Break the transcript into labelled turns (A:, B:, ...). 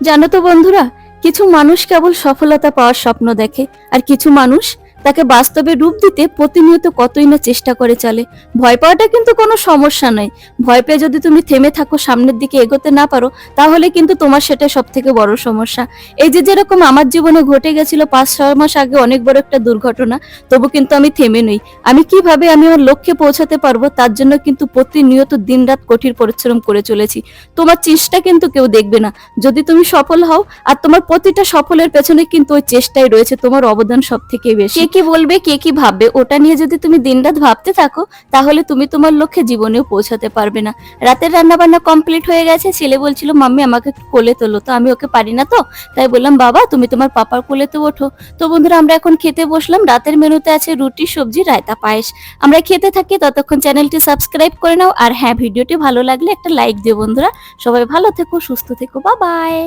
A: জানো তো বন্ধুরা, কিছু মানুষ কেবল সফলতা পাওয়ার স্বপ্ন দেখে, আর কিছু মানুষ তাকে বাস্তবে রূপ দিতে প্রতিনিয়ত কতই না চেষ্টা করে চলে। ভয় পাওয়াটা কিন্তু কোনো সমস্যা নয়। ভয় পেয়ে যদি তুমি থেমে থাকো, সামনের দিকে এগোতে না পারো, তাহলে কিন্তু তোমার সেটা সব থেকে বড় সমস্যা। এই যে যেরকম আমার জীবনে ঘটে গেছিল 5-6 মাস আগে অনেক বড় একটা দুর্ঘটনা, তবু কিন্তু আমি থেমে নই। আমি কিভাবে আমি আমার লক্ষ্যে পৌঁছাতে পারবো তার জন্য কিন্তু প্রতিনিয়ত দিনরাত কঠিন পরিশ্রম করে চলেছি। তোমার চেষ্টা কিন্তু কেউ দেখবে না। যদি তুমি সফল হও, আর তোমার প্রতিটা সফলের পেছনে কিন্তু ওই চেষ্টাই রয়েছে, তোমার অবদান সব থেকে বেশি। কে কি বলবে, কে কি ভাববে, ওটা নিয়ে যদি তুমি দিনরাত ভাবতে থাকো, তাহলে তুমি তোমার লক্ষ্যে জীবনেও পৌঁছাতে পারবে না। রাতের রান্না বান্না কমপ্লিট হয়ে গেছে, ছেলে বলছিল মাম্মি আমাকে একটু কোলে তোলো, তো আমি ওকে পারি না তো, তাই বললাম বাবা তুমি তোমার পাপার কোলেতে ওঠো। তো বন্ধুরা, আমরা এখন খেতে বসলাম। রাতের মেনুতে আছে রুটি, সবজি, রায়তা, পায়েস। আমরা খেতে থাকি, ততক্ষণ চ্যানেলটি সাবস্ক্রাইব করে নাও। আর হ্যাঁ, ভিডিওটি ভালো লাগলে একটা লাইক দিও বন্ধুরা। সবাই ভালো থেকো, সুস্থ থেকো, বাই বাই।